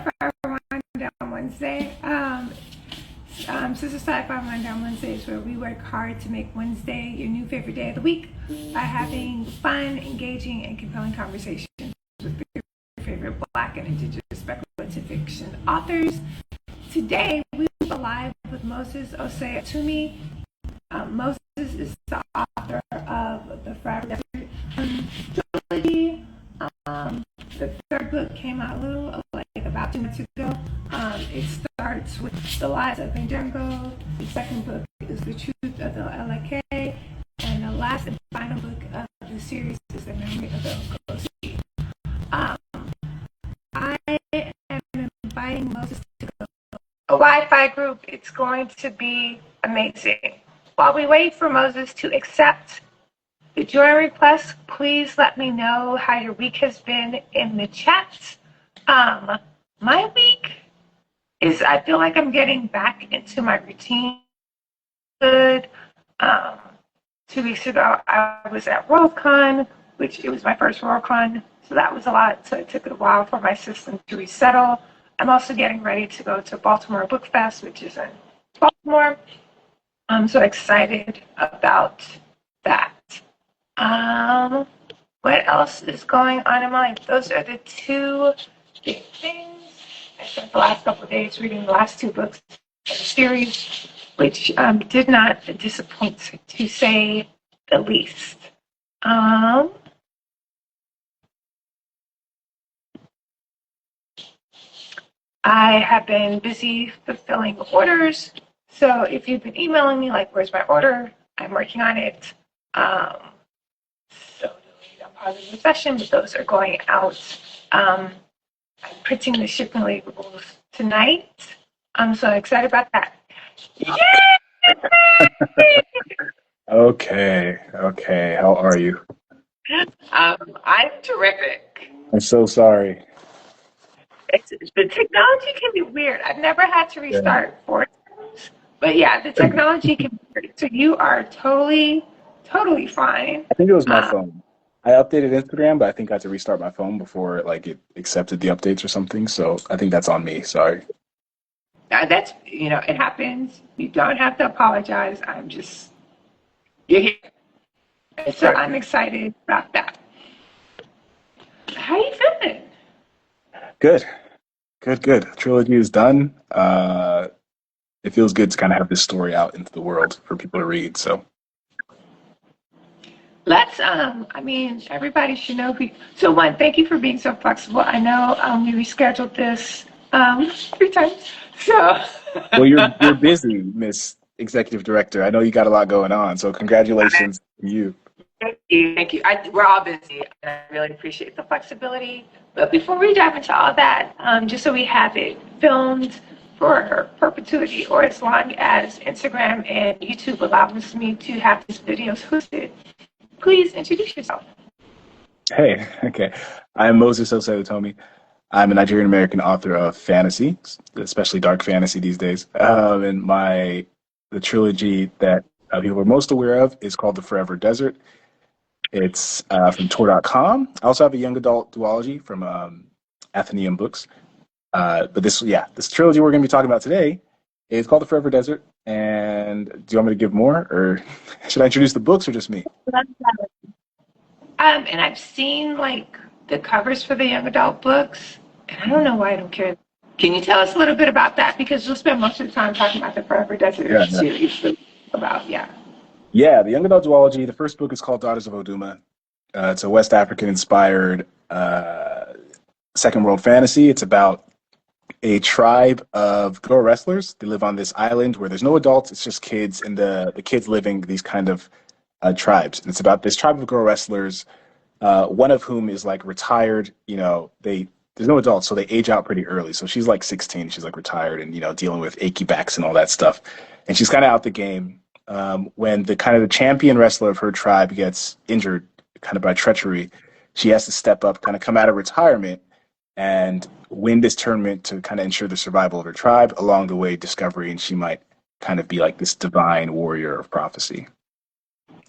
Sci-Fi Rundown Wednesday. Sistah Scifi Rundown Wednesday is where we work hard to make Wednesday your new favorite day of the week by having fun, engaging, and compelling conversations with your favorite Black and Indigenous speculative fiction authors. Today, we are live with Moses Ose Utomi. Moses is the author of the Forever Desert trilogy. The third book came out a little like about 2 months ago. It starts with the lives of Njango. The second book is the truth of the Ethike, and the last and final book of the series is the memory of the Ogisi. I am inviting Moses to go. A Wi-Fi group. It's going to be amazing. While we wait for Moses to accept the join request, please let me know how your week has been in the chat. My week is, I feel like I'm getting back into my routine. Good. 2 weeks ago, I was at Worldcon, which it was my first Worldcon, so that was a lot. So it took a while for my system to resettle. I'm also getting ready to go to Baltimore Book Fest, which is in Baltimore. I'm so excited about that. What else is going on in my life? Those are the two big things. I spent the last couple of days reading the last 2 books of the series, which did not disappoint, to say the least. I have been busy fulfilling orders. So if you've been emailing me, like, where's my order? I'm working on it. So delayed on positive recession, but those are going out. I'm printing the shipping labels tonight. I'm so excited about that. Yay! Okay. How are you? I'm terrific. I'm so sorry. The technology can be weird. I've never had to Yeah. restart 4 times, but yeah, the technology can be weird. So you are totally fine. I think it was my phone. I updated Instagram, but I think I had to restart my phone before it accepted the updates or something. So I think that's on me. Sorry. That's, it happens. You don't have to apologize. You're here. So Right. I'm excited about that. How you feeling? Good. Trilogy is done. It feels good to kind of have this story out into the world for people to read. So Let's, everybody should know so one, thank you for being so flexible. I know we rescheduled this 3 times. So, well, you're busy, Miss Executive Director. I know you got a lot going on. So congratulations to you. Thank you. We're all busy, and I really appreciate the flexibility. But before we dive into all that, just so we have it filmed for perpetuity, or as long as Instagram and YouTube allows me to have these videos hosted, please introduce yourself. Hey, okay. I'm Moses Ose Utomi. I'm a Nigerian American author of fantasy, especially dark fantasy these days. And the trilogy that people are most aware of is called The Forever Desert. It's from Tor.com. I also have a young adult duology from Athenaeum Books. But this trilogy we're going to be talking about today is called The Forever Desert. And do you want me to give more, or should I introduce the books, or just me? And I've seen like the covers for the young adult books, and I don't know why I don't care. Can you tell us a little bit about that? Because we'll spend most of the time talking about the Forever Desert series. Yeah, the young adult duology. The first book is called Daughters of Oduma. It's a West African-inspired Second World fantasy. It's about a tribe of girl wrestlers. They live on this island where there's no adults. It's just kids, and the kids living these kind of tribes. And it's about this tribe of girl wrestlers, one of whom is like retired. There's no adults, so they age out pretty early. So she's like 16. She's like retired and dealing with achy backs and all that stuff. And she's kind of out the game when the champion wrestler of her tribe gets injured, kind of by treachery. She has to step up, kind of come out of retirement, and win this tournament to kind of ensure the survival of her tribe. Along the way, discovering she might kind of be like this divine warrior of prophecy.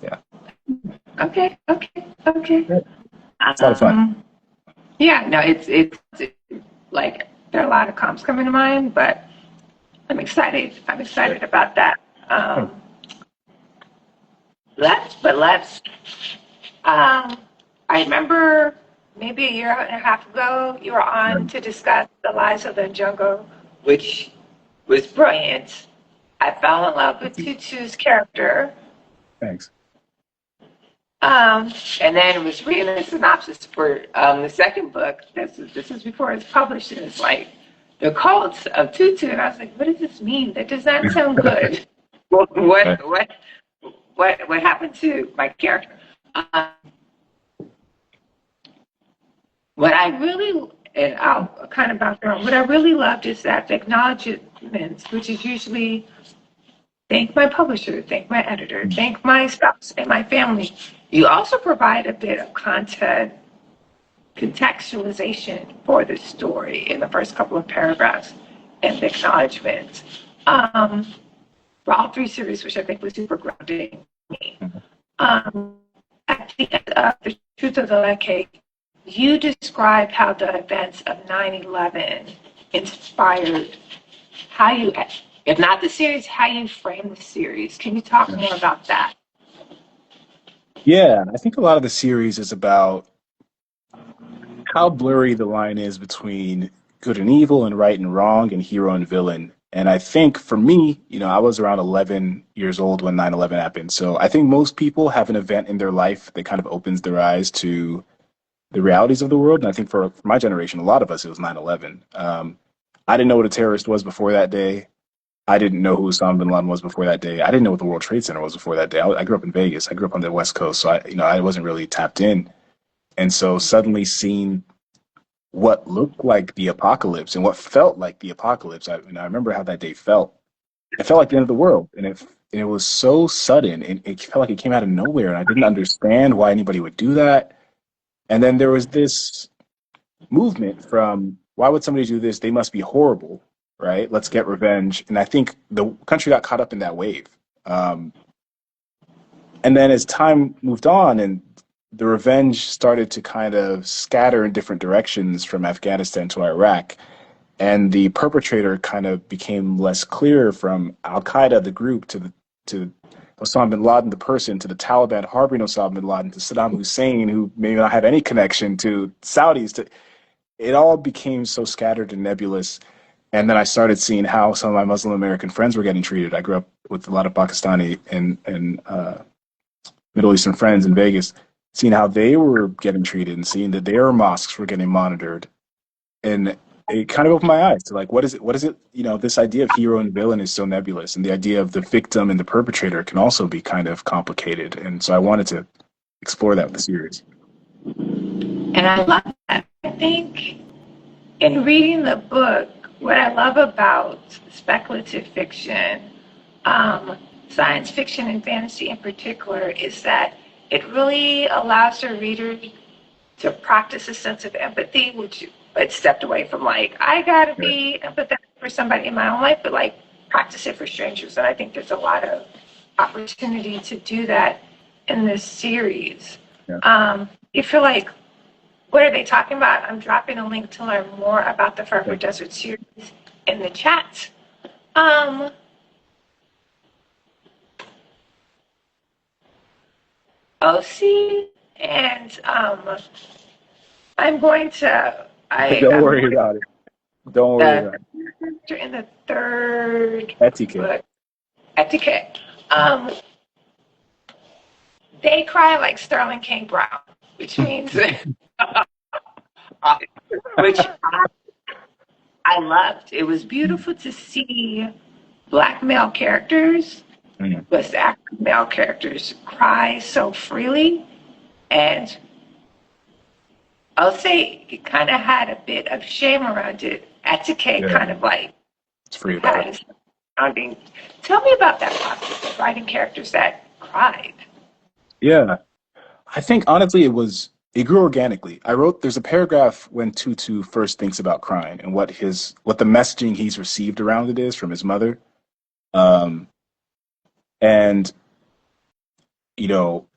Yeah. Okay. It's a lot of fun. Yeah, no, it's like There are a lot of comps coming to mind, but I'm excited. I'm excited about that. Let's. I remember maybe a year and a half ago, you were on to discuss The Lies of the Jungle, which was brilliant. I fell in love with Tutu's character. Thanks. And then was reading the synopsis for the second book. This is before it's published, and it's like the cults of Tutu, and I was like, what does this mean? That does not sound good. what happened to my character? What I really, and I'll kind of bounce around, what I really loved is that the acknowledgments, which is usually thank my publisher, thank my editor, thank my spouse and my family. You also provide a bit of content contextualization for the story in the first couple of paragraphs and the acknowledgments for all three series, which I think was super grounding me. At the end of The Truth of the Ethike, you described how the events of 9/11 inspired how you, if not the series, how you frame the series. Can you talk more about that? Yeah, I think a lot of the series is about how blurry the line is between good and evil and right and wrong and hero and villain. And I think for me, I was around 11 years old when 9/11 happened. So I think most people have an event in their life that kind of opens their eyes to the realities of the world. And I think for my generation, a lot of us, it was 9/11. I didn't know what a terrorist was before that day. I didn't know who Osama bin Laden was before that day. I didn't know what the World Trade Center was before that day. I grew up in Vegas. I grew up on the West Coast, so I wasn't really tapped in. And so suddenly seeing what looked like the apocalypse and what felt like the apocalypse, I remember how that day felt. It felt like the end of the world, and it was so sudden, and it felt like it came out of nowhere, and I didn't understand why anybody would do that. And then there was this movement from, why would somebody do this? They must be horrible, right? Let's get revenge. And I think the country got caught up in that wave. And then as time moved on and the revenge started to kind of scatter in different directions from Afghanistan to Iraq, and the perpetrator kind of became less clear, from Al Qaeda, the group, to Osama bin Laden, the person, to the Taliban harboring Osama bin Laden, to Saddam Hussein, who may not have any connection to Saudis. It all became so scattered and nebulous. And then I started seeing how some of my Muslim American friends were getting treated. I grew up with a lot of Pakistani and Middle Eastern friends in Vegas, seeing how they were getting treated and seeing that their mosques were getting monitored. And it kind of opened my eyes to, like, what is it, this idea of hero and villain is so nebulous, and the idea of the victim and the perpetrator can also be kind of complicated. And so I wanted to explore that with the series. And I love that. I think in reading the book, what I love about speculative fiction, science fiction and fantasy in particular, is that it really allows the reader to practice a sense of empathy, which it stepped away from, like, I gotta be empathetic for somebody in my own life, but like practice it for strangers. And I think there's a lot of opportunity to do that in this series. You feel like, what are they talking about? I'm dropping a link to learn more about the Forever Desert series in the chat. Osi, and I'm going to. Don't worry about it. Don't worry about it. In the third Ethike. book, Ethike. They cry like Sterling K. Brown, which means, which I loved. It was beautiful to see Black male characters, West African male characters, cry so freely. And I'll say it kind of had a bit of shame around it. Ethike kind of like, it's free about it. Tell me about that process of writing characters that cried. Yeah, I think honestly it grew organically. There's a paragraph when Tutu first thinks about crying and what the messaging he's received around it is from his mother. And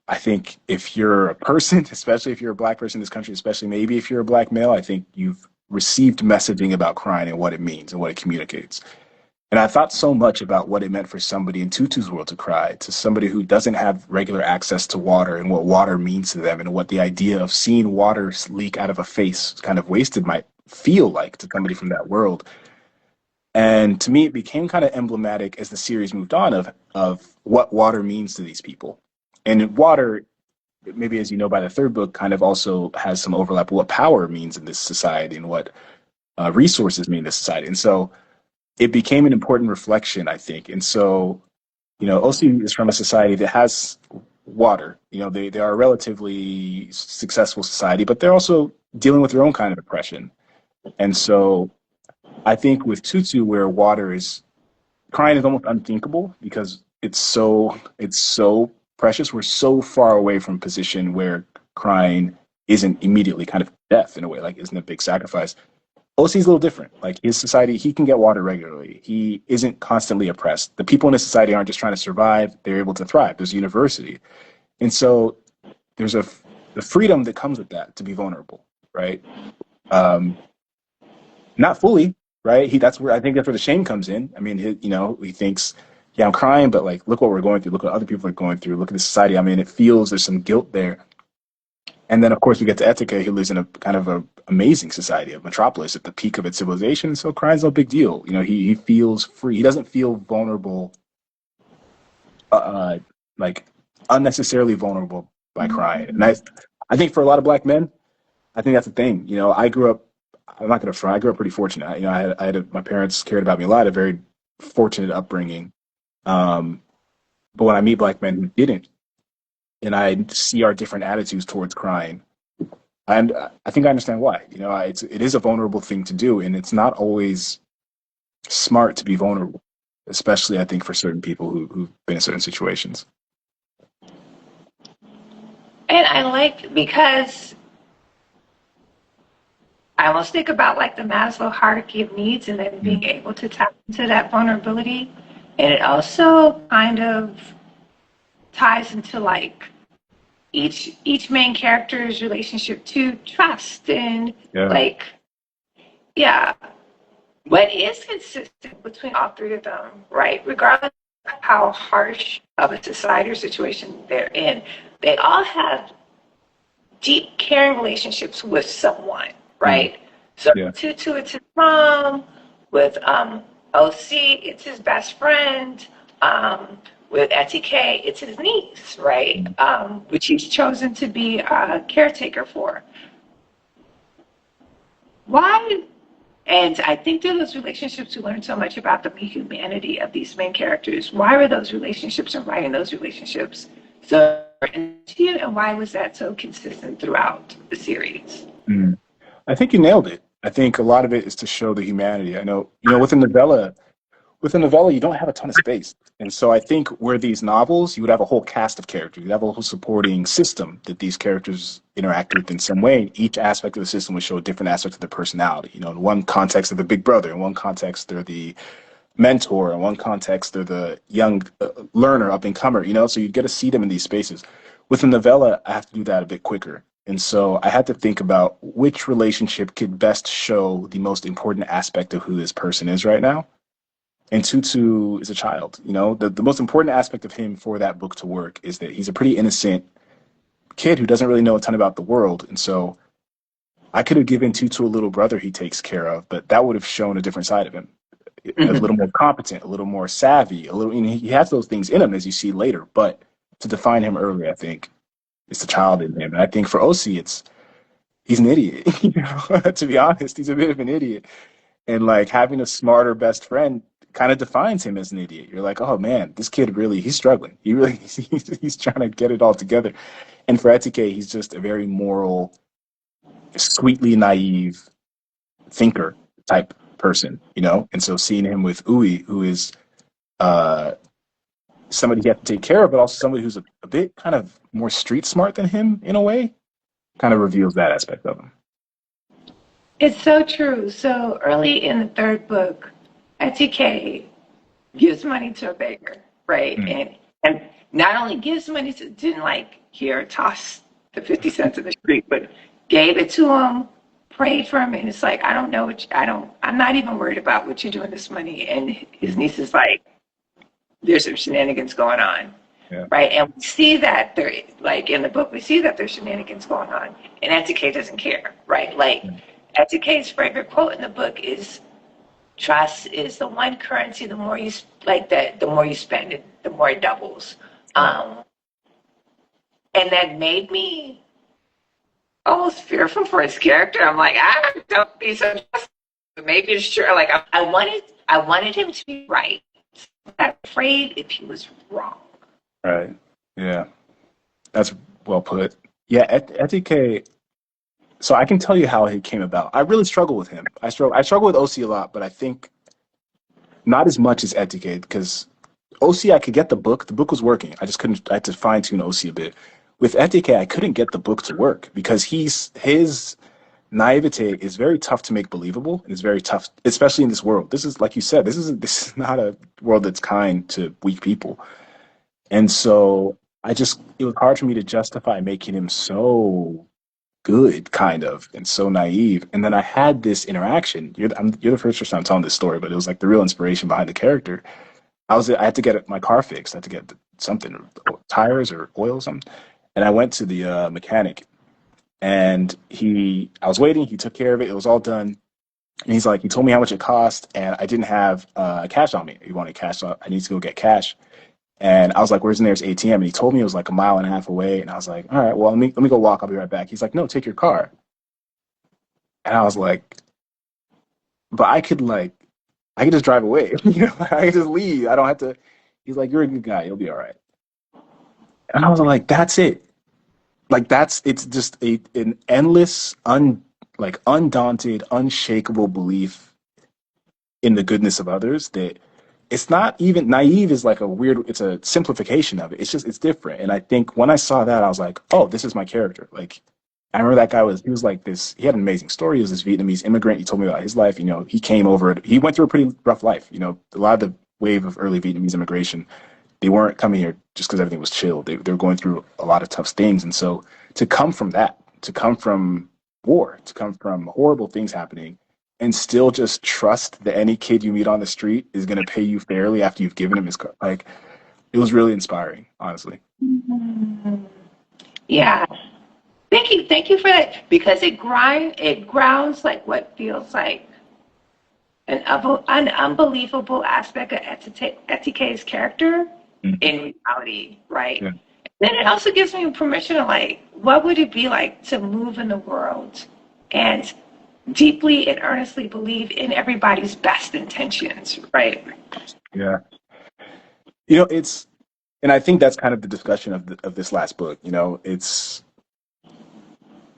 I think if you're a person, especially if you're a Black person in this country, especially maybe if you're a Black male, I think you've received messaging about crying and what it means and what it communicates. And I thought so much about what it meant for somebody in Tutu's world to cry, to somebody who doesn't have regular access to water and what water means to them and what the idea of seeing water leak out of a face kind of wasted might feel like to somebody from that world. And to me, it became kind of emblematic as the series moved on of what water means to these people. And water, maybe as you know by the third book, kind of also has some overlap with what power means in this society and what resources mean in this society. And so it became an important reflection, I think. And so, Osi is from a society that has water. They are a relatively successful society, but they're also dealing with their own kind of oppression. And so I think with Tutu, where water is crying is almost unthinkable because it's so precious. We're so far away from a position where crying isn't immediately kind of death in a way, like isn't a big sacrifice. OC's a little different. Like his society, he can get water regularly. He isn't constantly oppressed. The people in his society aren't just trying to survive; they're able to thrive. There's a university, and so there's the freedom that comes with that to be vulnerable, right? Not fully, right? I think that's where the shame comes in. I mean, he thinks, yeah, I'm crying, but like, look what we're going through. Look what other people are going through. Look at the society. I mean, it feels there's some guilt there. And then, of course, we get to Ethike, who lives in a kind of a amazing society, a metropolis at the peak of its civilization. So crying's no big deal. He feels free. He doesn't feel vulnerable, like unnecessarily vulnerable by crying. And I think for a lot of Black men, I think that's the thing. I grew up. I'm not going to front. I grew up pretty fortunate. My parents cared about me a lot. A very fortunate upbringing. But when I meet Black men who didn't, and I see our different attitudes towards crying, and I think I understand why. It is a vulnerable thing to do, and it's not always smart to be vulnerable, especially I think for certain people who've been in certain situations. And I like because I almost think about like the Maslow hierarchy of needs and then being able to tap into that vulnerability. And it also kind of ties into like each main character's relationship to trust and what is consistent between all three of them, right? Regardless of how harsh of a society or situation they're in, they all have deep caring relationships with someone, right? So Tutu, it's his mom. With Osi, it's his best friend. With Ethike, it's his niece, right? Which he's chosen to be a caretaker for. Why? And I think through those relationships, we learn so much about the humanity of these main characters. Why were those relationships and writing those relationships so important to you, and why was that so consistent throughout the series? I think you nailed it. I think a lot of it is to show the humanity. I know, with a novella, you don't have a ton of space. And so I think where these novels, you would have a whole cast of characters. You'd have a whole supporting system that these characters interact with in some way. Each aspect of the system would show a different aspect of their personality. In one context, they're the big brother. In one context, they're the mentor. In one context, they're the young learner, up and comer, so you get to see them in these spaces. With a novella, I have to do that a bit quicker. And so I had to think about which relationship could best show the most important aspect of who this person is right now. And Tutu is a child. The most important aspect of him for that book to work is that he's a pretty innocent kid who doesn't really know a ton about the world. And so I could have given Tutu a little brother he takes care of, but that would have shown a different side of him. A little more competent, a little more savvy, he has those things in him as you see later. But to define him early, I think, it's the child in him. And I think for Osi, he's an idiot. To be honest, he's a bit of an idiot. And like having a smarter best friend kind of defines him as an idiot. You're like, oh man, this kid he's struggling. He's trying to get it all together. And for Ethike, he's just a very moral, sweetly naive thinker type person, And so seeing him with Uwe, who is somebody you have to take care of, but also somebody who's a bit kind of more street smart than him in a way, kind of reveals that aspect of him. It's so true. So early in the third book, Ethike gives money to a beggar, right? And not only gives money to, didn't like here toss the 50 cents in the street, but gave it to him, prayed for him, and it's like, I don't know I'm not even worried about what you do with this money. And his niece is like, there's some shenanigans going on. Yeah. Right. And we see that there, like in the book, we see that there's shenanigans going on, and Ethike doesn't care. Right. Like Etike's favorite quote in the book is, trust is the one currency, the more you the more you spend it, the more it doubles. And that made me almost fearful for his character. I'm like, don't be so maybe it's true. Like I wanted him to be right. I'm afraid if he was wrong. Right. Yeah. That's well put. Yeah, Ethike. So I can tell you how he came about. I really struggle with him. I struggle with Osi a lot, but I think not as much as Ethike, because Osi, I could get the book. The book was working. I just couldn't. I had to fine tune Osi a bit. With Ethike, I couldn't get the book to work because his naivete is very tough to make believable, and it's very tough, especially in this world. This is, like you said, this is not a world that's kind to weak people. And so it was hard for me to justify making him so good, kind of, and so naive. And then I had this interaction. You're the first person I'm telling this story, but it was like the real inspiration behind the character. I had to get my car fixed. I had to get something, tires or oil or something. And I went to the mechanic, and I was waiting. He took care of it. It was all done. And he's like, he told me how much it cost, and I didn't have cash on me. He wanted cash, so I need to go get cash. And I was like, where's the nearest ATM? And he told me it was like a mile and a half away. And I was like, all right, well, let me go walk. I'll be right back. He's like, no, take your car. And I was like, but I could just drive away. I could just leave. I don't have to. He's like, you're a good guy. You'll be all right. And I was like, that's it. It's just an endless, undaunted, unshakable belief in the goodness of others that it's not even naive is like it's a simplification of it. It's different. And I think when I saw that, I was like, oh, this is my character. Like, I remember that guy he was like this, he had an amazing story. He was this Vietnamese immigrant. He told me about his life. He came over, he went through a pretty rough life. A lot of the wave of early Vietnamese immigration, they weren't coming here just because everything was chill. They were going through a lot of tough things. And so to come from that, to come from war, to come from horrible things happening, and still just trust that any kid you meet on the street is going to pay you fairly after you've given him his car. Like, it was really inspiring, honestly. Yeah. Thank you for that, because it grounds like what feels like an unbelievable aspect of Etike's character in reality, right? Yeah. Then it also gives me permission to what would it be like to move in the world and deeply and earnestly believe in everybody's best intentions, right? Yeah. And I think that's kind of the discussion of this last book.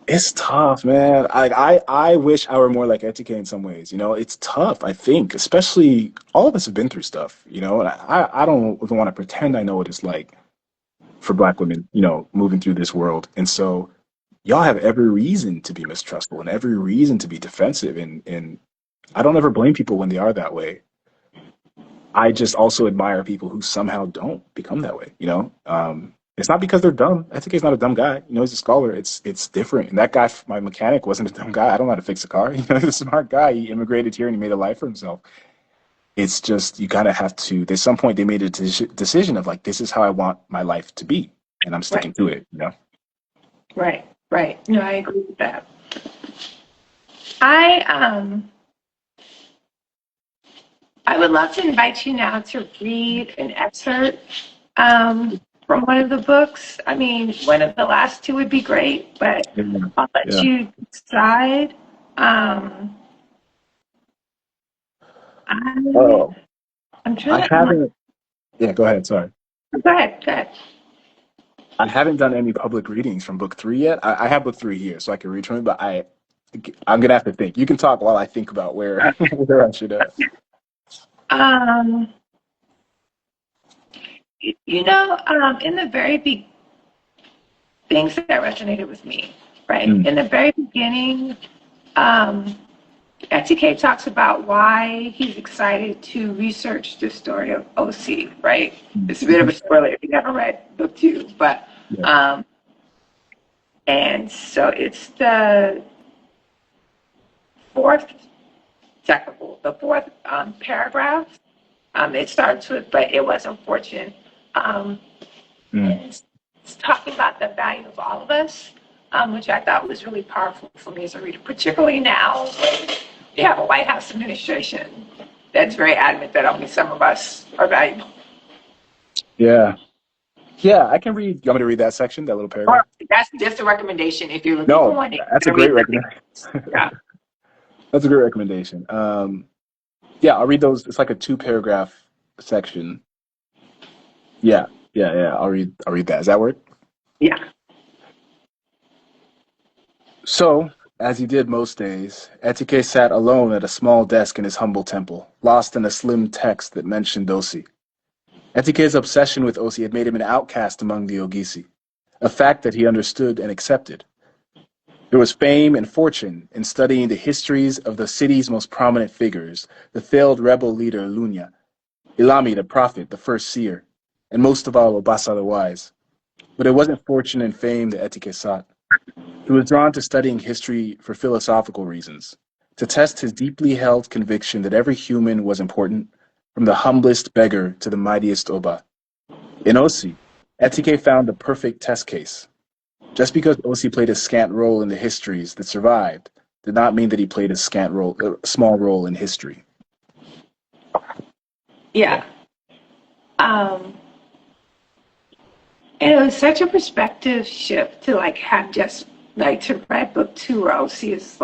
It's tough, man. I wish I were more like Ethike in some ways. It's tough. I think, especially all of us have been through stuff. And I don't even want to pretend I know what it's like for Black women. Moving through this world, and so y'all have every reason to be mistrustful and every reason to be defensive. And I don't ever blame people when they are that way. I just also admire people who somehow don't become that way. It's not because they're dumb. I think he's not a dumb guy. He's a scholar. It's different. And that guy, my mechanic, wasn't a dumb guy. I don't know how to fix a car. He's a smart guy. He immigrated here and he made a life for himself. It's just, you kind of have to, at some point they made a decision of this is how I want my life to be. And I'm sticking to it, Right. No, I agree with that. I would love to invite you now to read an excerpt from one of the books. I mean, one of the last two would be great, but I'll let you decide. I'm trying to. Yeah, go ahead. Sorry. Go ahead. I haven't done any public readings from book 3 yet. I have book 3 here, so I can read from it, but I'm gonna have to think. You can talk while I think about where I should have. In the very big things that resonated with me, right? In the very beginning, Ethike talks about why he's excited to research the story of Osi, right? It's a bit of a spoiler if you haven't read book 2, but and so it's the fourth the fourth paragraph. It starts with, but it was unfortunate. And it's talking about the value of all of us, which I thought was really powerful for me as a reader, particularly now when you have a White House administration that's very adamant that only some of us are valuable. Yeah. Yeah, I can read. You want me to read that section, that little paragraph? That's just a recommendation if you're looking No, for one. that's a great recommendation. Yeah. That's a great recommendation. Yeah, I'll read those. It's like a 2-paragraph section. Yeah. I'll read that. Does that work? Yeah. So, as he did most days, Ethike sat alone at a small desk in his humble temple, lost in a slim text that mentioned Osi. Etike's obsession with Osi had made him an outcast among the Ogisi, a fact that he understood and accepted. There was fame and fortune in studying the histories of the city's most prominent figures, the failed rebel leader Lunya, Ilami the prophet, the first seer, and most of all Obasa the wise. But it wasn't fortune and fame that Ethike sought. He was drawn to studying history for philosophical reasons, to test his deeply held conviction that every human was important, from the humblest beggar to the mightiest Oba. In Osi, Ethike found the perfect test case. Just because Osi played a scant role in the histories that survived did not mean that he played a small role in history. Yeah. And it was such a perspective shift to have just to read book 2 where Osi is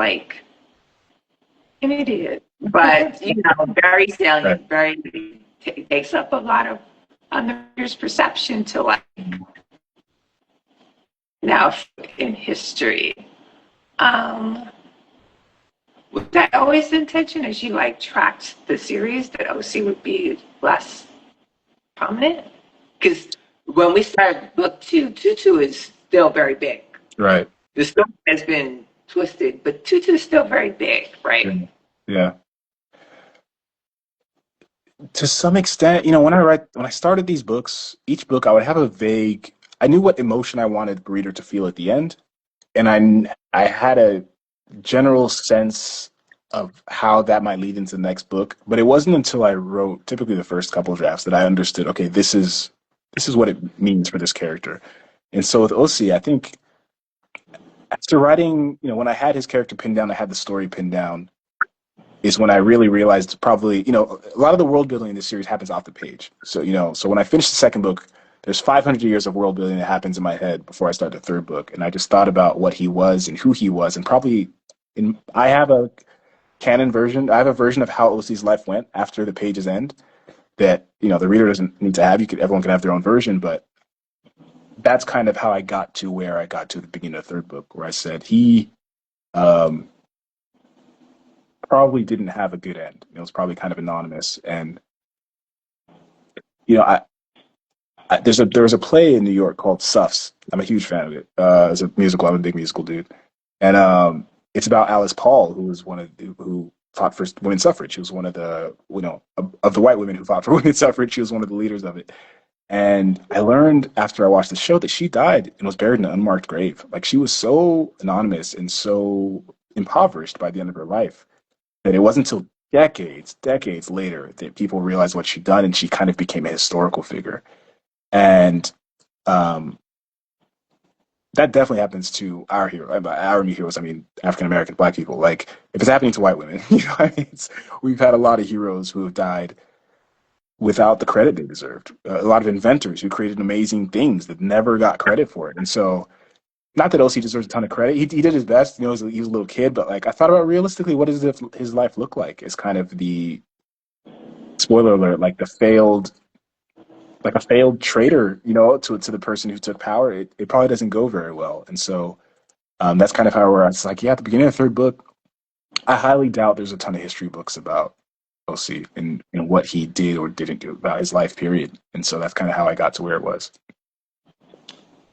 an idiot, but very salient, very takes up a lot of others' perception to now in history. Was that always the intention as you tracked the series that Osi would be less prominent? Because when we started book 2, Tutu is still very big. Right. The story has been twisted, but Tutu is still very big, right? Yeah. To some extent, when I started these books, each book I would have I knew what emotion I wanted the reader to feel at the end, and I had a general sense of how that might lead into the next book, but it wasn't until I wrote typically the first couple of drafts that I understood, okay, this is what it means for this character. And so with Osi, I think after writing, when I had his character pinned down, I had the story pinned down, is when I really realized probably, a lot of the world building in this series happens off the page. So, so when I finished the second book, there's 500 years of world building that happens in my head before I start the third book. And I just thought about what he was and who he was. And probably I have a canon version. I have a version of how Osi's life went after the pages end that, the reader doesn't need to have. Everyone can have their own version, but that's kind of how I got to where I got to the beginning of the third book, where I said he, probably didn't have a good end. It was probably kind of anonymous, and there was a play in New York called Suffs. I'm a huge fan of it. It's a musical. I'm a big musical dude, and it's about Alice Paul, who fought for women's suffrage. She was one of the of the white women who fought for women's suffrage. She was one of the leaders of it. And I learned after I watched the show that she died and was buried in an unmarked grave. She was so anonymous and so impoverished by the end of her life that it wasn't until decades later that people realized what she'd done, and she kind of became a historical figure. And that definitely happens to our hero. By our heroes, I mean African American Black people. If it's happening to white women, we've had a lot of heroes who have died without the credit they deserved. A lot of inventors who created amazing things that never got credit for it. And so, not that Osi deserves a ton of credit. He did his best. He was a little kid, but I thought about realistically, what does his life look like? It's kind of the spoiler alert, a failed traitor, to the person who took power. It probably doesn't go very well. And so that's kind of how we're at. It's at the beginning of the third book, I highly doubt there's a ton of history books about Osi and what he did or didn't do about his life period. And so that's kind of how I got to where it was.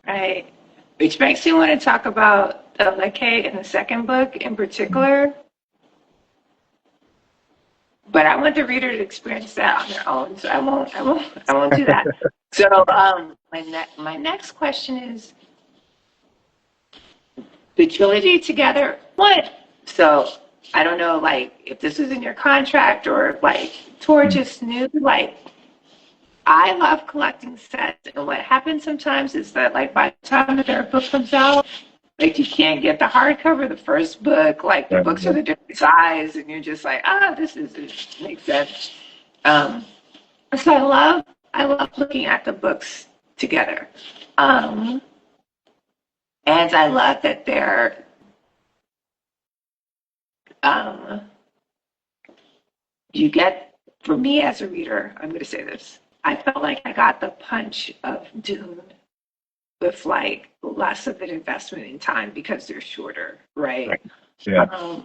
Right. Which makes me want to talk about the Ethike in the second book in particular. But I want the reader to experience that on their own, so I won't do that. So my next question is the trilogy together. What? So I don't know, like, if this is in your contract or, like, Tor just knew, like, I love collecting sets. And what happens sometimes is that, like, by the time that their book comes out, like, you can't get the hardcover, the first book, like, the books are the different size, and you're just like, this makes sense. So I love looking at the books together. And I love that they're, you get, for me as a reader, I'm going to say this, I felt like I got the punch of Dune with like less of an investment in time because they're shorter, right? Yeah.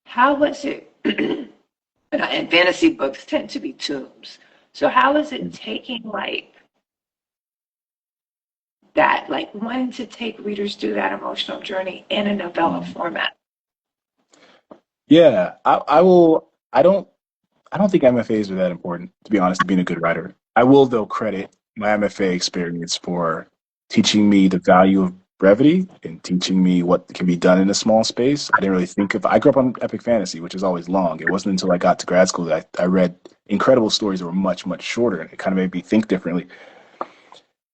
How was it? And fantasy books tend to be tombs. So how is it taking like that, like wanting to take readers through that emotional journey in a novella format? Yeah, I will. I don't think MFAs are that important, to be honest, to being a good writer. I will, though, credit my MFA experience for teaching me the value of brevity and teaching me what can be done in a small space. I didn't really think of. I grew up on epic fantasy, which is always long. It wasn't until I got to grad school that I read incredible stories that were much, much shorter, and it kind of made me think differently.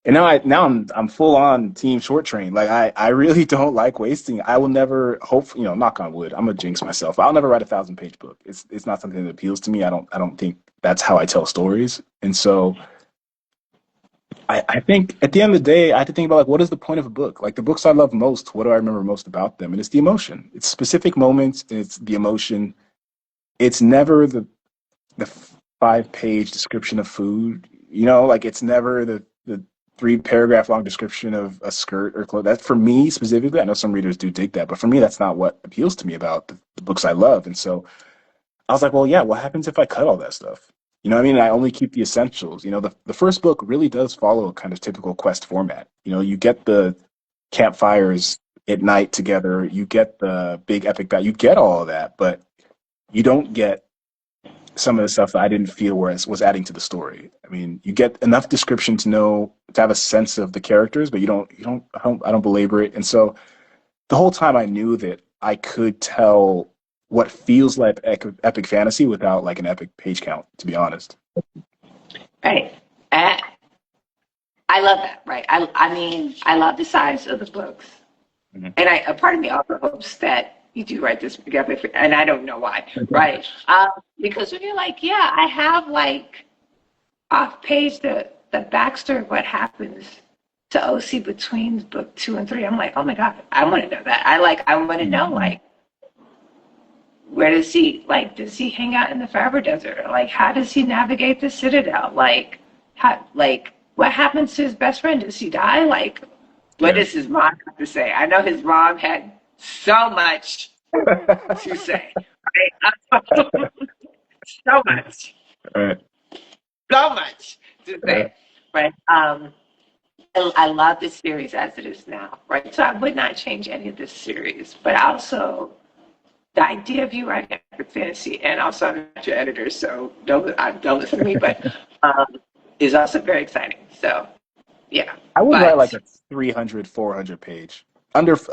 And I'm full on team short train. Like I really don't like wasting. I will never hope, knock on wood. I'm gonna jinx myself. I'll never write a 1,000-page book. It's not something that appeals to me. I don't think that's how I tell stories. And so I think at the end of the day, I have to think about like what is the point of a book? Like the books I love most, what do I remember most about them? And it's the emotion. It's specific moments, it's the emotion. It's never the 5-page description of food. Like it's never the 3-paragraph long description of a skirt or clothes. That for me specifically, I know some readers do dig that, but for me, that's not what appeals to me about the books I love. And so I was like, well, yeah, what happens if I cut all that stuff? You know what I mean? I only keep the essentials. The first book really does follow a kind of typical quest format. You get the campfires at night together, you get the big epic battle, you get all of that, but you don't get some of the stuff that I didn't feel was adding to the story. I mean, you get enough description to have a sense of the characters, but I don't belabor it. And so the whole time I knew that I could tell what feels like epic fantasy without like an epic page count, to be honest. Right. And I love that, right? I mean, I love the size of the books. Mm-hmm. And a part of me also hopes that you do write this together, and I don't know why, right? Because when you're like, yeah, I have like off page the backstory of what happens to Osi between book 2 and 3. I'm like, oh my God, I want to know that. I want to know like where does he hang out in the Faber Desert? Like how does he navigate the Citadel? Like what happens to his best friend? Does he die? Like what does his mom have to say? I know his mom had so much to say. Right? So much. Right. So much to say. Right. I love this series as it is now. Right. So I would not change any of this series. But also the idea of you writing epic fantasy, and also I'm not your editor, so don't listen to me, but is also very exciting. So yeah. I would write like a 300, 400 page. I just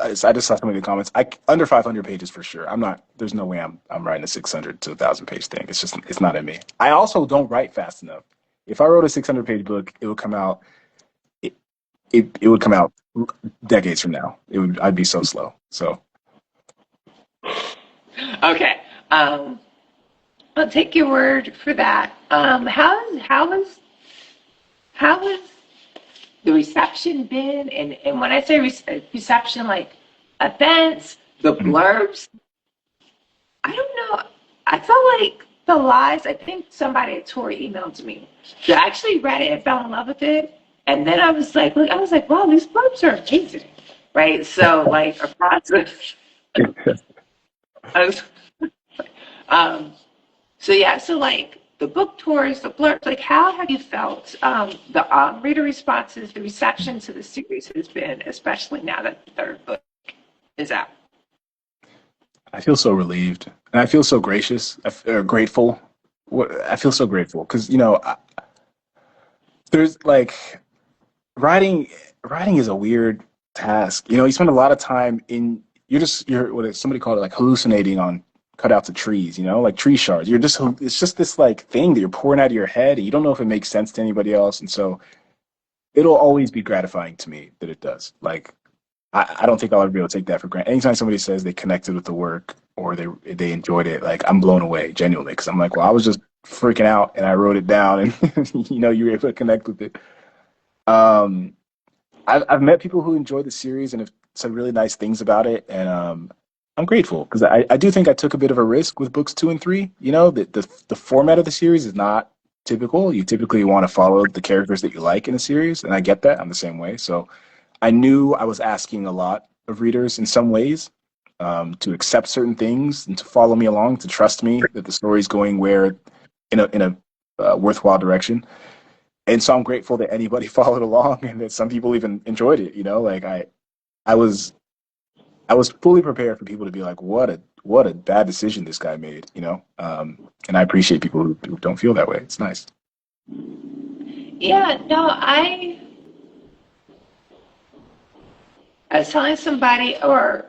saw some of the comments. Under 500 pages for sure. There's no way I'm writing a 600 to 1,000 page thing. It's not in me. I also don't write fast enough. If I wrote a 600 page book, it would come out, it would come out decades from now. I'd be so slow. So. Okay. I'll take your word for that. How has the reception been? And when I say reception, like events, the blurbs, I don't know. I felt like the lies, I think somebody at Tori emailed me. I actually read it and fell in love with it. And then I was like, wow, these blurbs are amazing. Right? So like a process. So like the book tours, the blurbs, like how have you felt the reader responses, the reception to the series has been, especially now that the third book is out? I feel so relieved, and I feel so grateful. I feel so grateful because there's like writing. Writing is a weird task. You spend a lot of time in. Somebody called it like hallucinating on cutouts of trees, like tree shards. It's just this like thing that you're pouring out of your head. And you don't know if it makes sense to anybody else. And so it'll always be gratifying to me that it does. Like, I don't think I'll ever be able to take that for granted. Anytime somebody says they connected with the work or they enjoyed it, like I'm blown away genuinely because I'm like, well, I was just freaking out and I wrote it down and you were able to connect with it. Um, I've met people who enjoyed the series and have said really nice things about it, and I'm grateful because I do think I took a bit of a risk with books 2 and 3. The format of the series is not typical. You typically want to follow the characters that you like in a series, and I get that. I'm the same way. So I knew I was asking a lot of readers in some ways to accept certain things and to follow me along, to trust me that the story's going where in a worthwhile direction. And so I'm grateful that anybody followed along and that some people even enjoyed it. Like I was I was fully prepared for people to be like, what a bad decision this guy made. And I appreciate people who don't feel that way. It's nice. Yeah, no, I was telling somebody, or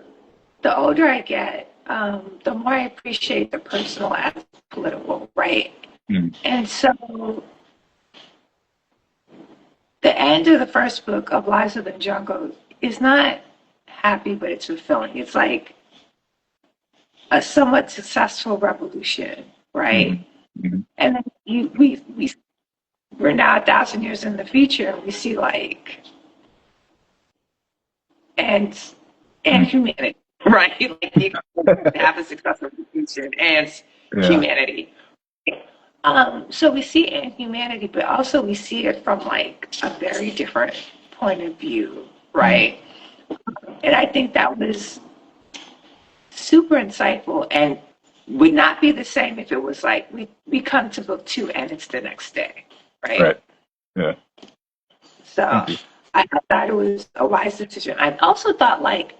the older I get, the more I appreciate the personal as political, right? Mm. And so the end of the first book of Lives of the Jungle is not happy, but it's fulfilling. It's like a somewhat successful revolution, right? Mm-hmm. And then we're now 1,000 years in the future, and we see like and humanity, right? Like you have a successful revolution and humanity. So we see it in humanity, but also we see it from like a very different point of view, right? And I think that was super insightful and would not be the same if it was like we come to book 2 and it's the next day, right? Right. Yeah. So I thought it was a wise decision. I also thought like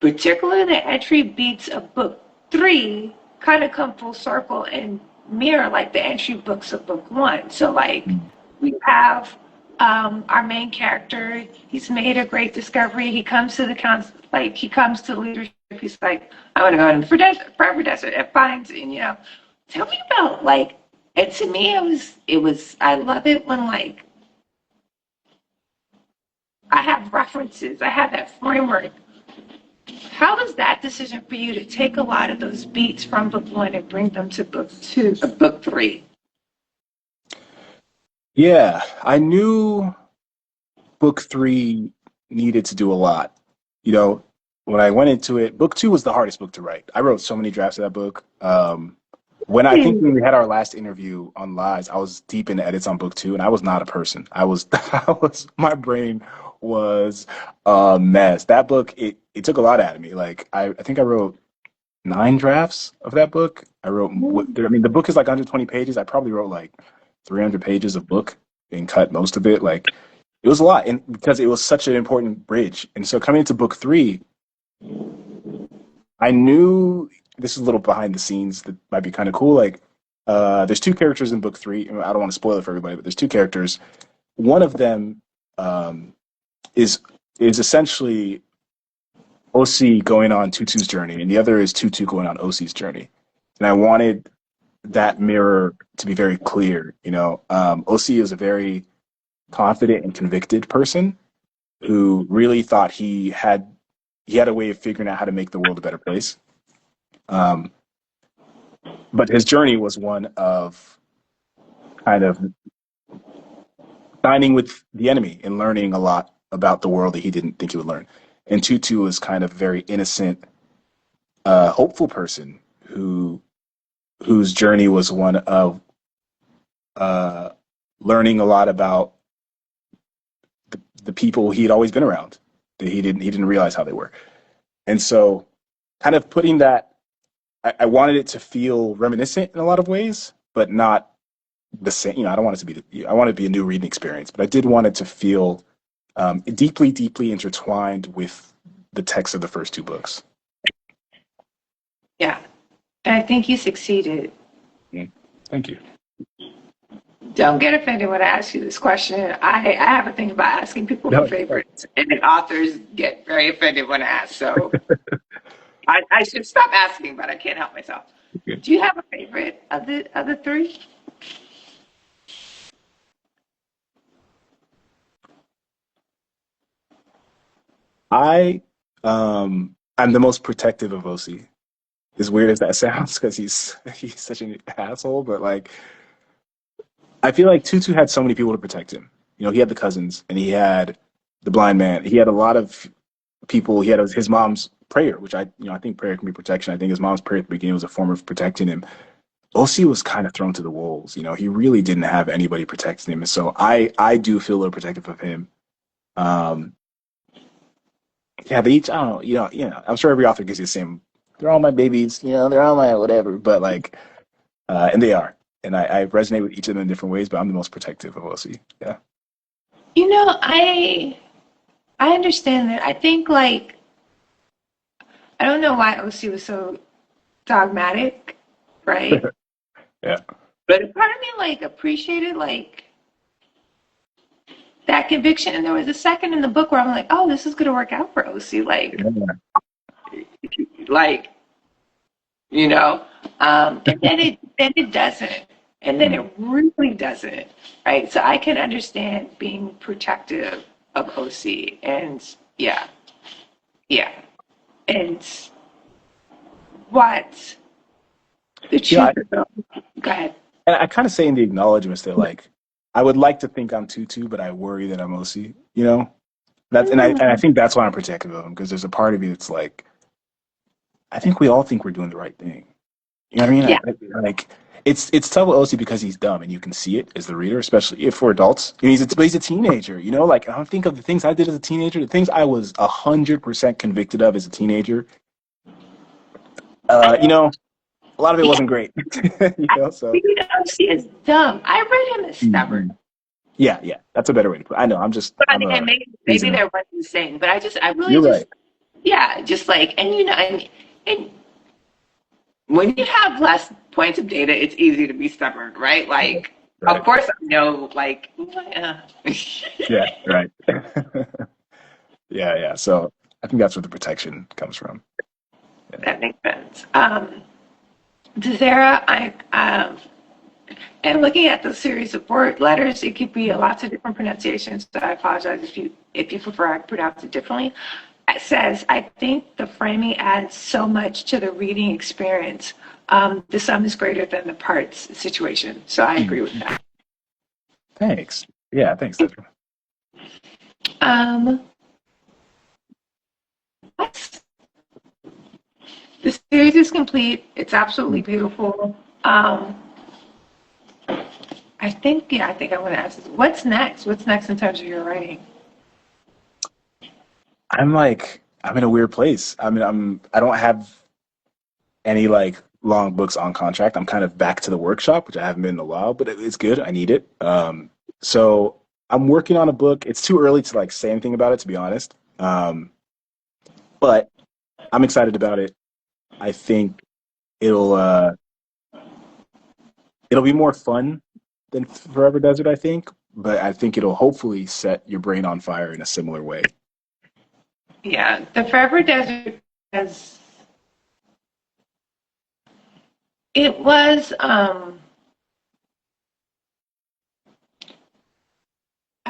particularly the entry beats of book 3 kind of come full circle and mirror like the entry books of book 1. So like we have our main character, he's made a great discovery. He comes to the council, like he comes to leadership. He's like, I want to go in the forever desert and finds, and tell me about like, and to me it was, I love it when like, I have references, I have that framework. How was that decision for you to take a lot of those beats from book 1 and bring them to book 3? Yeah, I knew book 3 needed to do a lot. When I went into it, book 2 was the hardest book to write. I wrote so many drafts of that book. When we had our last interview on Lies, I was deep in edits on book 2, and I was not a person. My brain was a mess. That book, it took a lot out of me. Like I think I wrote 9 drafts of that book. The book is like 120 pages. I probably wrote like 300 pages of book and cut most of it. Like it was a lot, and because it was such an important bridge. And so coming into book 3, I knew this is a little behind the scenes that might be kind of cool. Like there's 2 characters in book 3. I don't want to spoil it for everybody, but there's 2 characters. One of them is essentially Osi going on Tutu's journey, and the other is Tutu going on Osi's journey. And I wanted that mirror to be very clear. Osi is a very confident and convicted person who really thought he had a way of figuring out how to make the world a better place. But his journey was one of kind of dining with the enemy and learning a lot about the world that he didn't think he would learn. And Tutu was kind of a very innocent, hopeful person whose journey was one of learning a lot about the people he had always been around that he didn't realize how they were. And so kind of putting that, I wanted it to feel reminiscent in a lot of ways, but not the same. I don't want it to be, I want it to be a new reading experience, but I did want it to feel deeply, deeply intertwined with the text of the first 2 books. Yeah, and I think you succeeded. Thank you. Don't get offended when I ask you this question. I have a thing about asking people their favorites, and then authors get very offended when I ask. So I should stop asking, but I can't help myself. Good. Do you have a favorite of the three? I'm the most protective of Osi. As weird as that sounds, because he's such an asshole, but like I feel like Tutu had so many people to protect him. You know, he had the cousins and he had the blind man. He had a lot of people. He had his mom's prayer, which I think prayer can be protection. I think his mom's prayer at the beginning was a form of protecting him. Osi was kind of thrown to the wolves. You know, he really didn't have anybody protecting him, and so I do feel a little protective of him. Um, yeah, they each I don't know. I'm sure every author gives you the same. They're all my babies. You know, they're all my whatever. But like, and they are, and I resonate with each of them in different ways. But I'm the most protective of Osi. Yeah. You know, I understand that. I think like I don't know why OC was so dogmatic, right? Yeah. But part of me like appreciated like that conviction. And there was a second in the book where I'm like, oh, this is gonna work out for OC. Like you know. And then it doesn't. And then it really doesn't. Right. So I can understand being protective of OC and yeah. Yeah. And what the Yeah, truth of go ahead. and I kind of say in the acknowledgments that like I would like to think I'm Tutu, but I worry that I'm Osi. You know, and I think that's why I'm protective of him because there's a part of me that's like I think we all think we're doing the right thing. You know what I mean? Yeah. Like it's tough with Osi because he's dumb and you can see it as the reader, especially if for adults. You know, he's a teenager. You know, like I think of the things I did as a teenager, the things I was 100% convicted of as a teenager. You know, a lot of it Yeah. wasn't great. You I know, so figured OC is dumb. I read him as stubborn. Mhm. Yeah, that's a better way to put it. I know. But I'm and a maybe reasoner. they're one and the same. But I really You're just right. yeah, just like and you know and when you have less points of data, it's easy to be stubborn, right? Like of Right. course I know like Yeah, right. Yeah. So I think that's where the protection comes from. Yeah. that makes sense. Zara, and looking at the series of word letters, it could be lots of different pronunciations. So I apologize if you prefer I pronounce it differently. It says, I think the framing adds so much to the reading experience. The sum is greater than the parts situation. So I agree with that. Thanks. Yeah, thanks, Desiree. Um, the series is complete. It's absolutely beautiful. I think I'm going to ask this. What's next? What's next in terms of your writing? I'm in a weird place. I mean, I don't have any like long books on contract. I'm kind of back to the workshop, which I haven't been in a while, but it's good. I need it. So I'm working on a book. It's too early to like say anything about it, to be honest. But I'm excited about it. I think it'll uh, it'll be more fun than Forever Desert, I think, but I think it'll hopefully set your brain on fire in a similar way. Yeah, the Forever Desert has it was I'm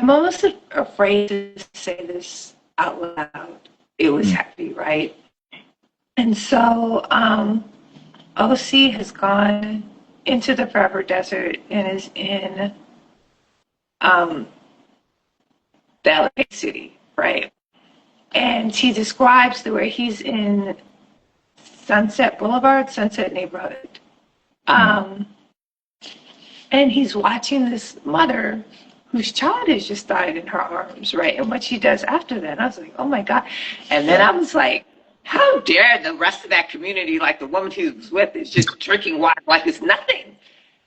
almost afraid to say this out loud. It was Mm. heavy, right? And so OC has gone into the Forever Desert and is in um, the LA City, right? And he describes the way he's in Sunset Boulevard, Sunset Neighborhood. Mm. Um, and he's watching this mother whose child has just died in her arms, right? And what she does after that. I was like, oh my God. And then I was like, how dare the rest of that community, like the woman he was with, is just drinking water like it's nothing.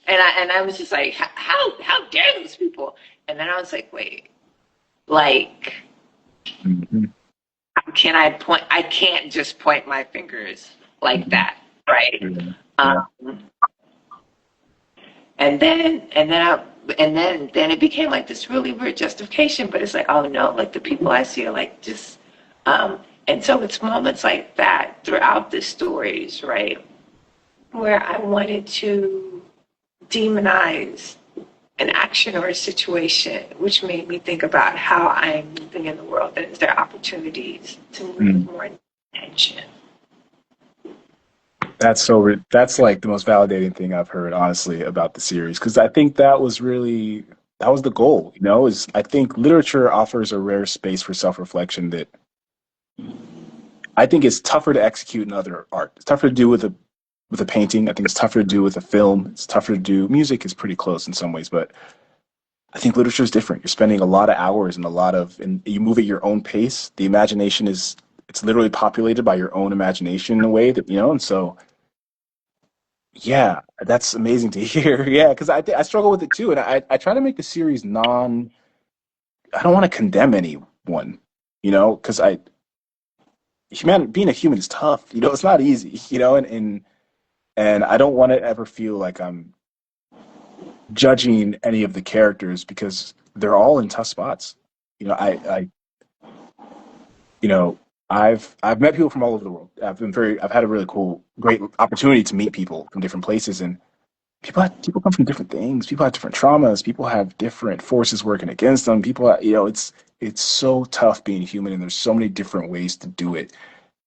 And I was just like, how dare those people? And then I was like, wait, like, Mhm. how can I point? I can't just point my fingers like Mhm. that, right? Yeah. Yeah. Um, and then it became like this really weird justification, but it's like, oh no, like the people I see are like just And so it's moments like that throughout the stories, right, where I wanted to demonize an action or a situation, which made me think about how I'm moving in the world, and is there opportunities to move with more intention. That's like the most validating thing I've heard, honestly, about the series, because I think that was the goal, is I think literature offers a rare space for self-reflection that I think is tougher to execute in other art. It's tougher to do with a painting. I think it's tougher to do with a film. It's tougher to do. Music is pretty close in some ways, but I think literature is different. You're spending a lot of hours and you move at your own pace. The imagination it's literally populated by your own imagination in a way that, and so, yeah, that's amazing to hear. Yeah, because I struggle with it too. And I try to make the series I don't want to condemn anyone, because being a human is tough. It's not easy, and I don't want to ever feel like I'm judging any of the characters because they're all in tough spots. I you know, I've met people from all over the world. I've had a really great opportunity to meet people from different places, and people come from different things. People have different traumas. People have different forces working against them. It's so tough being human, and there's so many different ways to do it.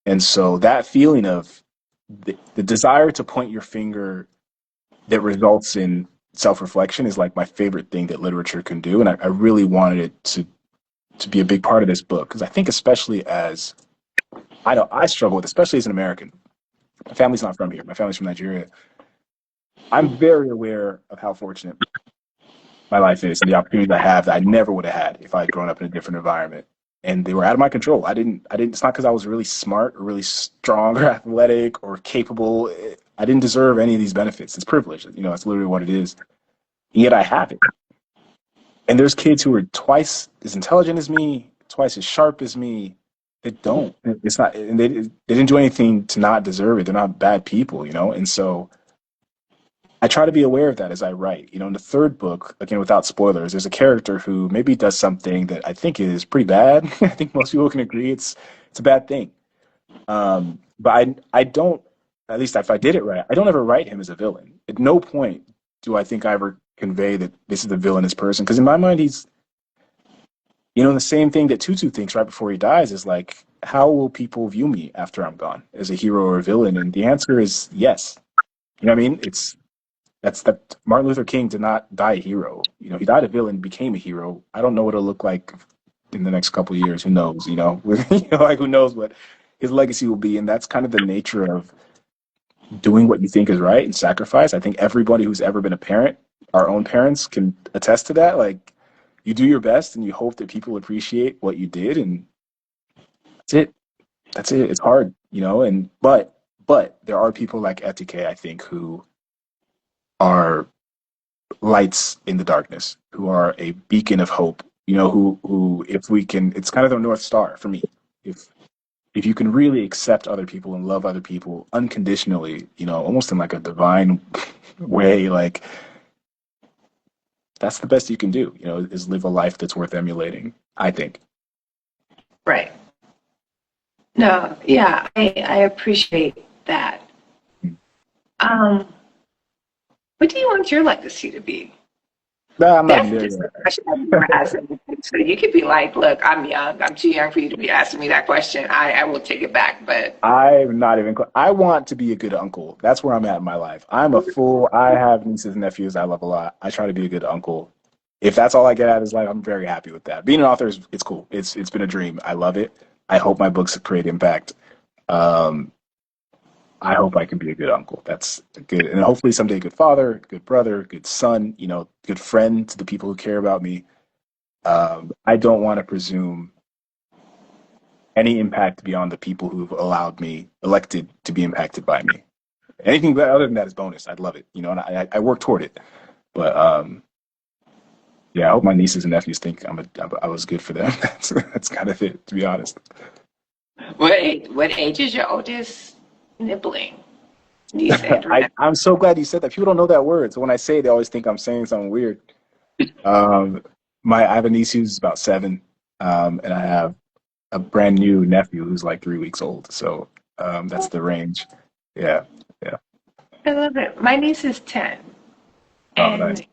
And so that feeling of the desire to point your finger that results in self-reflection is like my favorite thing that literature can do, and I really wanted it to be a big part of this book because I think, especially as I know I struggle with, especially as an American. My family's not from here. My family's from Nigeria. I'm very aware of how fortunate my life is and the opportunities I have that I never would have had if I had grown up in a different environment. And they were out of my control. It's not because I was really smart or really strong or athletic or capable. I didn't deserve any of these benefits. It's privilege. That's literally what it is. And yet I have it. And there's kids who are twice as intelligent as me, twice as sharp as me. They don't. It's not, and they didn't do anything to not deserve it. They're not bad people, And so I try to be aware of that as I write. In the third book, again, without spoilers, there's a character who maybe does something that I think is pretty bad. I think most people can agree it's a bad thing. But I don't, at least if I did it right, I don't ever write him as a villain. At no point do I think I ever convey that this is the villainous person. Because in my mind, he's, the same thing that Tutu thinks right before he dies is like, how will people view me after I'm gone, as a hero or a villain? And the answer is yes. You know what I mean? That Martin Luther King did not die a hero. He died a villain, became a hero. I don't know what it'll look like in the next couple of years. Who knows? Like who knows what his legacy will be. And that's kind of the nature of doing what you think is right and sacrifice. I think everybody who's ever been a parent, our own parents, can attest to that. Like, you do your best and you hope that people appreciate what you did, and that's it. That's it. It's hard, and but there are people like Ethike, I think, who are lights in the darkness, who are a beacon of hope, who if we can, it's kind of the North Star for me. If you can really accept other people and love other people unconditionally, almost in like a divine way, like that's the best you can do, is live a life that's worth emulating, I think. Right. No, yeah, I appreciate that. What do you want your legacy to be? No, I'm not That's there just yet. a question I've never asked. So you could be like, look, I'm young. I'm too young for you to be asking me that question. I will take it back. But I'm not even. I want to be a good uncle. That's where I'm at in my life. I'm a fool. I have nieces and nephews I love a lot. I try to be a good uncle. If that's all I get out of this life, I'm very happy with that. Being an author it's cool. It's been a dream. I love it. I hope my books create impact. Um, I hope I can be a good uncle. That's good, and hopefully someday a good father, good brother, good son. Good friend to the people who care about me. I don't want to presume any impact beyond the people who've elected to be impacted by me. Anything other than that is bonus. I'd love it, and I work toward it. But yeah, I hope my nieces and nephews think I was good for them. That's kind of it, to be honest. what age is your oldest nibbling? Niece Andrea. I'm so glad you said that. People don't know that word, so when I say it, they always think I'm saying something weird. Um, I have a niece who's about 7, and I have a brand new nephew who's like 3 weeks old. So that's the range. Yeah, yeah. I love it. My niece is 10, Oh, nice. and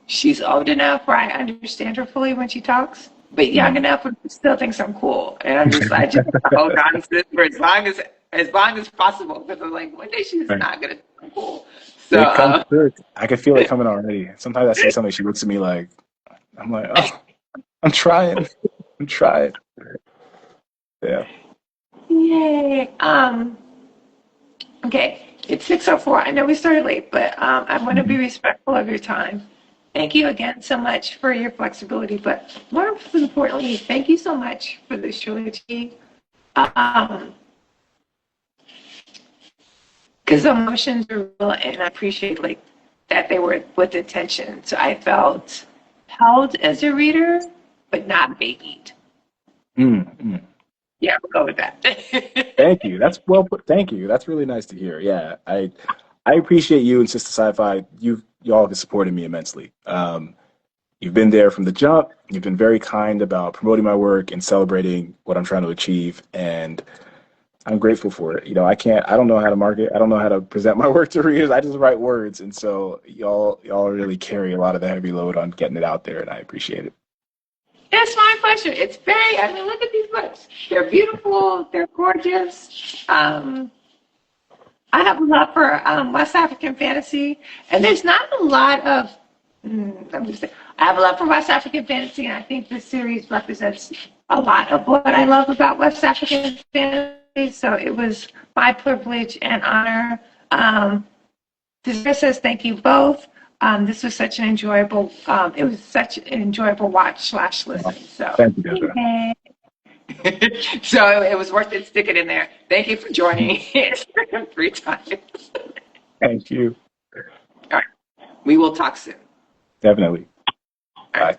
she's old enough where I understand her fully when she talks, but young Mm. enough where she still thinks I'm cool. And I'm just like, just hold on to this for as long as possible. Because I'm like, one day she's Right. not gonna think I'm cool. So It comes through. I can feel it coming already. Sometimes I say something, she looks at me like, I'm like, oh, I'm trying. I'm trying. Yeah. yay. Okay, it's 6:04. I know we started late, but I want to be Mhm. respectful of your time. Thank you again so much for your flexibility, but more importantly, thank you so much for this trilogy. Um, because emotions are real, and I appreciate like that they were with intention. So I felt held as a reader, but not babied. Mm, mm. Yeah, we'll go with that. Thank you. That's well put. Thank you. That's really nice to hear. Yeah, I appreciate you and Sister Sci-Fi. Y'all have supported me immensely. You've been there from the jump. You've been very kind about promoting my work and celebrating what I'm trying to achieve, and I'm grateful for it. I don't know how to market. I don't know how to present my work to readers. I just write words, and so y'all really carry a lot of the heavy load on getting it out there, and I appreciate it. It's my pleasure. It's very, I mean, look at these books. They're beautiful, they're gorgeous. I have a love for West African fantasy, and there's not a lot of, let me say, I have a love for West African fantasy, and I think this series represents a lot of what I love about West African fantasy. So it was my privilege and honor. Desire says thank you both. This was such an enjoyable, it was such an enjoyable watch slash listen. Well, So, thank you, Deborah. yeah. So it was worth it sticking in there. Thank you for joining 3 times. Thank you. All right. We will talk soon. Definitely. All Bye. right.